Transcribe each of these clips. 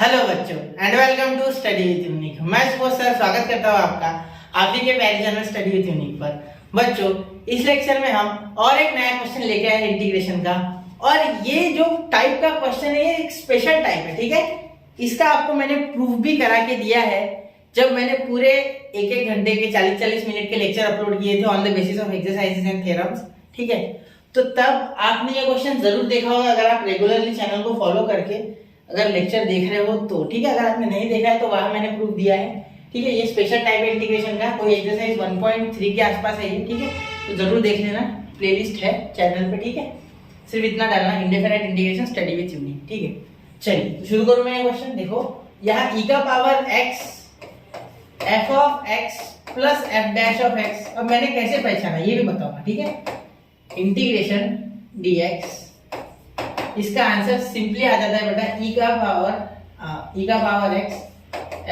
Hello बच्चों and welcome to study with unique. मैं Subodh sir स्वागत करता हूँ आपका आप ही के प्यारे चैनल स्टडी विद यूनिक पर। बच्चों इस लेक्चर में हम और एक नया क्वेश्चन लेके आए इंटीग्रेशन का, और ये जो टाइप का क्वेश्चन है ये एक स्पेशल टाइप है। ठीक है, इसका आपको मैंने प्रूफ भी करा के दिया है जब मैंने पूरे एक घंटे के 40-40 मिनट के लेक्चर अपलोड किए थे on the basis of exercises and theorems. ठीक है, तो तब आपने ये क्वेश्चन जरूर देखा होगा अगर आप रेगुलरली चैनल को फॉलो करके अगर लेक्चर देख रहे हो तो। ठीक है, अगर आपने नहीं देखा है तो वहां मैंने प्रूफ दिया है। ठीक है, ये स्पेशल टाइप है इंटीग्रेशन का, कोई एक्सरसाइज 1.3 के आसपास है ये। ठीक है, तो जरूर देख लेना, प्लेलिस्ट है चैनल पे। ठीक है, सिर्फ इतना डालना indefinite integration study with unique. ठीक है, चलिए तो शुरू करूं मैं ये क्वेश्चन। देखो यहाँ e का power x f of x plus f dash of x, अब मैंने कैसे पहचाना ये भी बताऊंगा। ठीक है, इंटीग्रेशन dx, इसका आंसर सिंपली आ जाता है बेटा e का power x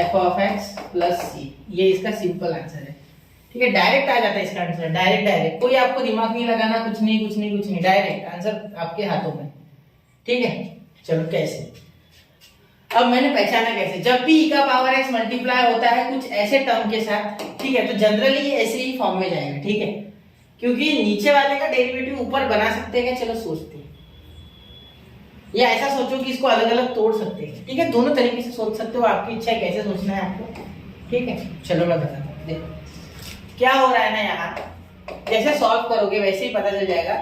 f of x plus c। ये इसका सिंपल आंसर है। ठीक है, डायरेक्ट आ जाता है इसका आंसर, डायरेक्ट कोई आपको दिमाग नहीं लगाना, कुछ नहीं, डायरेक्ट आंसर आपके हाथों में। ठीक है, चलो कैसे, अब मैंने पहचाना कैसे, जब भी e का पावर x मल्टीप्लाई होता है कुछ ऐसे टर्म के साथ, ठीक है, तो जनरली ये ऐसे ही फॉर्म में जाएगा। ठीक है, क्योंकि नीचे वाले का डेरिवेटिव ऊपर बना सकते हैं क्या, चलो सोचते हैं, या ऐसा सोचो कि इसको अलग अलग तोड़ सकते हैं। ठीक है, दोनों तरीके से सोच सकते हो, आपकी इच्छा है कैसे सोचना है आपको। ठीक है, चलो मैं बताता हूँ। देखो क्या हो रहा है ना, यहाँ जैसे सॉल्व करोगे वैसे ही पता चल जाएगा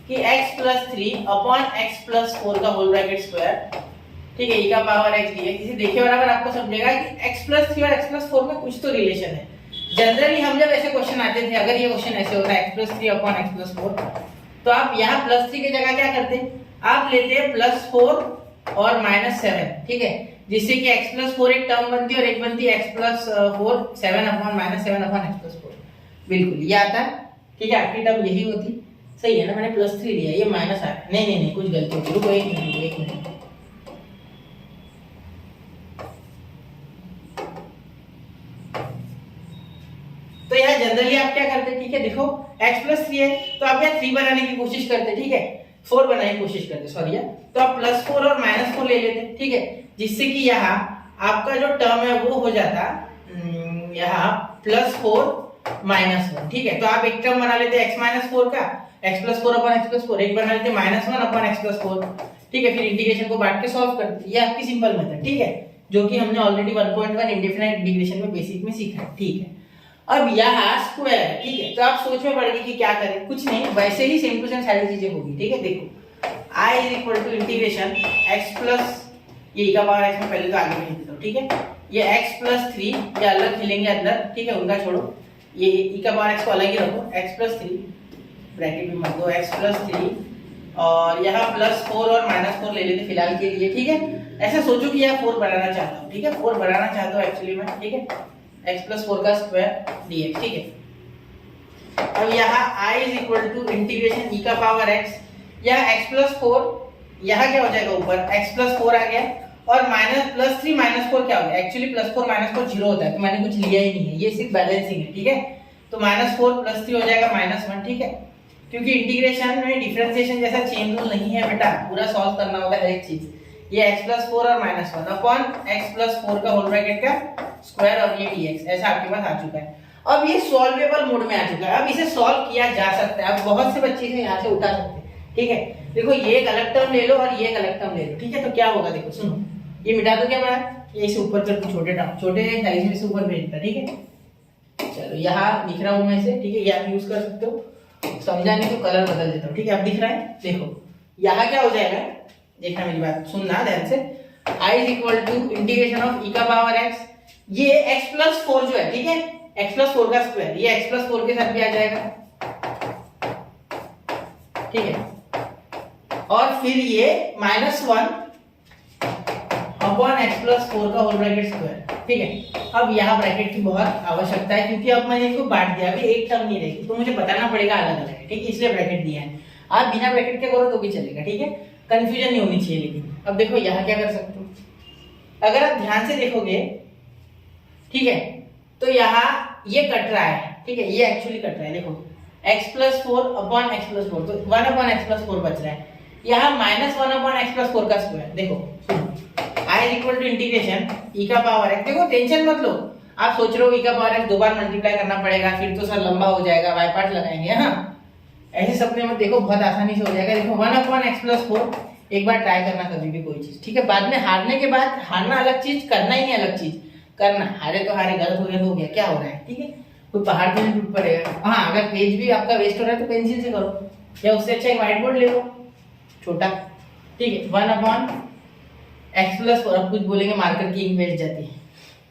कि x plus 3 upon x plus 4 का होल ब्रैकेट स्क्वायर। ठीक है, e का पावर x dx, इसे देखे बराबर आपको समझेगा कि x प्लस 3 और x प्लस 4 में कुछ तो रिलेशन है। जनरली हम जब ऐसे क्वेश्चन आते थे, अगर ये क्वेश्चन ऐसे होता है x plus 3 upon x plus 4, तो आप यहाँ प्लस 3 की जगह क्या करते, आप लेते हैं प्लस 4 और माइनस 7। ठीक है, जिससे कि x प्लस 4 एक टर्म बनती है और एक बनती है x plus 4 7 upon minus 7 upon x plus 4। बिल्कुल ये आता है। ठीक है, आपकी टर्म यही होती, सही है ना, मैंने प्लस 3 लिया, ये माइनस आ रहा है। नहीं कुछ गलती होगी, रुको एक मिनट। तो यहाँ जनरली आप क्या करते हैं, ठीक है, देखो x प्लस 3 है तो आप यहाँ 3 बनाने की कोशिश करते, ठीक है, 4 बनाने की कोशिश करते, सॉरी यार, तो आप प्लस 4 और माइनस 4 ले लेते। ठीक है, जिससे कि यहाँ आपका जो टर्म है वो हो जाता यहाँ प्लस 4 माइनस 1। ठीक है, तो आप एक टर्म बना लेते x माइनस 4 का, x plus 4 upon x plus 4, एक बना लेते माइनस 1 अपॉन x प्लस 4। ठीक है, फिर इंटीग्रेशन को बांट के सॉल्व करते, ये आपकी सिंपल मेथड। ठीक है, जो कि हमने ऑलरेडी 1.1 इंडेफिनिट इंटीग्रेशन में बेसिक में सीखा है। ठीक है, अब यहाँ स्क्वायर है। ठीक है, तो आप सोच में पड़ गए कि क्या करें, कुछ नहीं, वैसे ही सेम टू सेम सारी चीजें होगी। ठीक है, देखो i is equal to integration x plus, ये e का पावर x में पहले तो आगे लिख देता हूँ। ठीक है, ये x प्लस 3, ये अलग खिलेंगे अंदर। ठीक है, उनका छोड़ो, ये e का पावर x को अलग ही रखो, x प्लस 3 ब्रैकेट में मत दो, x प्लस 3 और यहाँ प्लस 4 और माइनस 4 ले लेते फिलहाल के लिए। ठीक है, ऐसा सोचो कि यहाँ 4 बनाना चाहता हूँ। ठीक है, 4 बनाना चाहता हूँ एक्चुअली मैं। ठीक है, x प्लस 4 का स्क्वायर dx। ठीक है, अब यहाँ i is equal to integration e का पावर x, यहाँ x प्लस 4, यहाँ क्या हो जाएगा ऊपर x प्लस 4 आ गया, और माइनस प्लस 3 माइनस 4 क्या हो गया, एक्चुअली प्लस 4 माइनस 4 जीरो होता है, तो मैंने कुछ लिया ही नहीं है, ये सिर्फ बैलेंसिंग है। ठीक है, तो माइनस 4 प्लस 3 हो जाएगा माइनस 1। ठीक है, क्योंकि इंटीग्रेशन में डिफरेंशिएशन जैसा चेन रूल नहीं है बेटा, पूरा सॉल्व करना होगा हर एक चीज। ये x प्लस 4 और माइनस 1 अपॉन x प्लस 4 का होल ब्रैकेट का स्क्वायर और ये dx, ऐसा आपके पास आ चुका है। अब ये सॉल्वेबल मोड में आ चुका है, अब इसे सॉल्व किया जा सकता है, आप बहुत से बच्चे से यहाँ से उठा सकते हैं। ठीक है, देखो ये एक अलग टर्म ले लो और ये एक अलग टर्म ले लो। ठीक है, तो क्या होगा, देखो सुनो, ये मिटा दो क्या मैं, ये इसे ऊपर कर, छोटे टर्म छोटे साइज में से ऊपर भेजता। ठीक है, चलो यहाँ दिख रहा हूँ मैं इसे। ठीक है, ये आप यूज कर सकते हो, समझा नहीं तो कलर बदल देता हूँ। ठीक है, अब दिख रहा है, देखो यहाँ क्या हो जाएगा, देखना मेरी बात, सुनना ध्यान से, i is equal to integration of e का पावर x, ये x प्लस 4 जो है, ठीक है, x प्लस 4 का स्क्वायर, ये x प्लस 4 के साथ भी आ जाएगा। ठीक है, और फिर ये माइनस 1 अपॉन x प्लस 4 का होल ब्रैकेट स्क्वायर। ठीक है, अब यहाँ ब्रैकेट की बहुत आवश्यकता है क्योंकि अब मैंने इसको बांट दिया, अभी एक टर्म नहीं रहेगी, तो मुझे बताना पड़ेगा अलग अलग है। ठीक है, इसलिए ब्रैकेट दिया है, आप बिना ब्रैकेट के करो तो भी चलेगा। ठीक है, कंफ्यूजन नहीं होनी चाहिए। लेकिन अब देखो यहाँ क्या कर सकते हो, अगर आप ध्यान से देखोगे, ठीक है, तो यहाँ ये कट रहा है। ठीक है, ये एक्चुअली कट रहा है, देखो x plus 4 upon x plus 4, तो 1 अपॉन x प्लस 4 बच रहा है। यहाँ माइनस 1 अपॉन x प्लस 4 का स्क्वायर, देखो i is equal to integration E का पावर एक्स। देखो टेंशन मत लो, आप सोच रहे हो ई का पावर एक्स 2 बार मल्टीप्लाई करना पड़ेगा, फिर तो सर लंबा हो जाएगा, वाई पार्ट लगाएंगे। हाँ ऐसे सपने मत देखो, बहुत आसानी से हो जाएगा। देखो 1/x+4 एक बार ट्राई करना कभी भी कोई चीज, ठीक है। बाद में हारने के बाद, हारना अलग चीज, करना ही नहीं अलग चीज। करना हारे तो हारे, गलत हो गया तो हो गया, क्या हो रहा है, ठीक है। कोई पहाड़ तो नहीं टूट पड़ेगा। हाँ अगर पेज भी आपका वेस्ट हो रहा है तो पेंसिल से करो, या उससे अच्छा एक व्हाइट बोर्ड ले लो छोटा, ठीक है। 1/x+4, अब कुछ बोलेंगे मार्कर की इंक वेस्ट जाती है,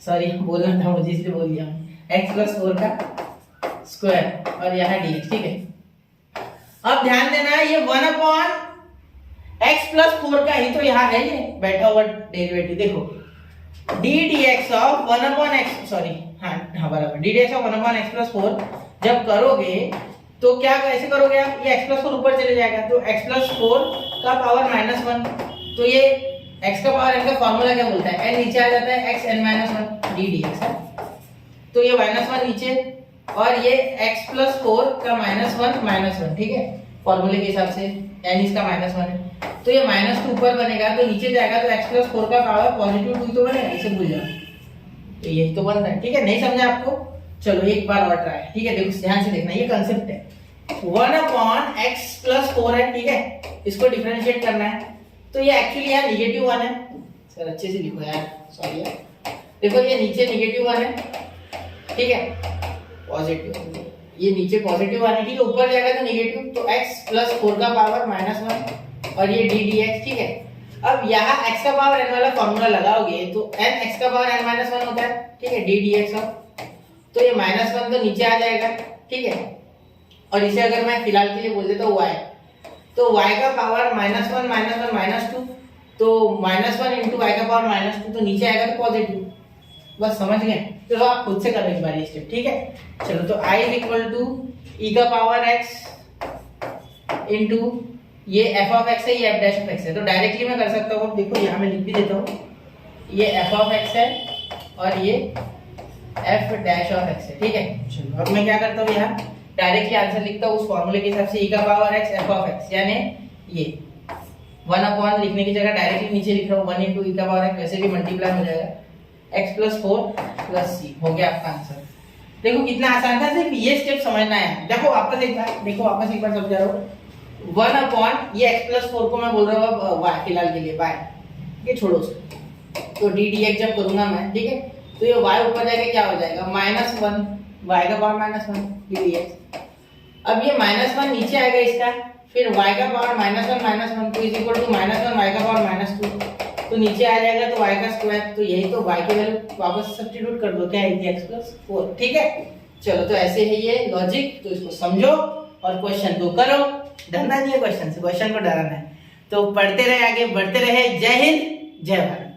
सॉरी बोलना था मुझे इसलिए बोल दिया। x+4 का स्क्वायर और यहाँ dx, ठीक है। अब ध्यान देना ये 1/x+4 का ही तो यहाँ है, ये बैठा हुआ डेरिवेटिव। देखो d dx of 1/x, sorry हाँ बराबर, d dx ऑफ 1/x+4 जब करोगे तो क्या ऐसे करोगे आप, ये x+4 ऊपर चले जाएगा तो x+4 का पावर -1, तो ये x का पावर n का फॉर्मूला क्या बोलता है, n नीचे आ जाता है xn-1 d dx है, तो ये -1 नीचे और ये x+4 का -1, ठीक है। फॉर्मूले के हिसाब से n इसका -1 है, तो ये -2 ऊपर बनेगा तो नीचे जाएगा तो x+4 का पावर +2 तो बनेगा, इसे भूल जाओ। तो यही तो बन रहा है, ठीक है। नहीं समझा आपको, चलो एक बार और ट्राई, ठीक है। देखो ध्यान से देखना, ये कांसेप्ट है 1/x+4 है, ठीक है। इसको डिफरेंशिएट करना है तो ये एक्चुअली यार -1 है, सर अच्छे से लिखो यार, सॉरी यार। देखो ये नीचे -1 है, ठीक है, पॉजिटिव, ये नीचे +1 है, ठीक है। ऊपर जाएगा तो नेगेटिव, तो x+4 का पावर -1 और ये d dx, ठीक है। अब यहाँ x का पावर n वाला फॉर्मूला लगाओगे तो n x का पावर n-1 होता है, ठीक है, d dx ऑफ, तो ये -1 तो नीचे आ जाएगा, ठीक है। और इसे अगर मैं फिलहाल के लिए बोल देता हूँ y, तो y का पावर -1 -2, तो -1 इंटू y का पावर -2, तो नीचे आएगा तो पॉजिटिव। बस समझ गए, चलो आप खुद से करो एक बार ये स्टेप, ठीक है। चलो तो i is equal to e का पावर x इंटू ये f ऑफ x है, ये f डैश ऑफ x है, तो डायरेक्टली मैं कर सकता हूँ। देखो यहाँ मैं लिख भी देता हूँ, ये f ऑफ x है और ये f डैश ऑफ x है, ठीक है। चलो अब मैं क्या करता हूँ, यहाँ डायरेक्टली आंसर लिखता हूँ उस फॉर्मूले के हिसाब से, e का power x f of x, यानी ये 1 लिखने की जगह डायरेक्टली नीचे लिख रहा हूँ 1 इंटू e का पावर x, वैसे भी मल्टीप्लाई हो जाएगा, x+4 + c, हो गया आपका आंसर। देखो कितना आसान था, सिर्फ ये स्टेप समझना है। देखो वापस एक बार समझा रहा हूँ, 1 ये x+4 को मैं बोल रहा हूँ y, फिलहाल के लिए y, ये छोड़ो उसको, तो d dx जब करूंगा मैं, ठीक है, तो ये y ऊपर जाके क्या हो जाएगा -1, y का पावर -1 d dx। अब ये -1 नीचे आएगा इसका, फिर y का पावर -1 तो इज इक्वल टू -1 y का पावर -2, तो नीचे आ जाएगा तो y का स्क्वायर, तो यही तो y की वैल्यू वापस सब्स्टिट्यूट कर दो, क्या है x+4, ठीक है। चलो तो ऐसे है ये लॉजिक, तो इसको समझो और क्वेश्चन को करो। डरना नहीं है क्वेश्चन से, क्वेश्चन को डराना है। तो पढ़ते रहे, आगे बढ़ते रहे। जय हिंद, जय भारत।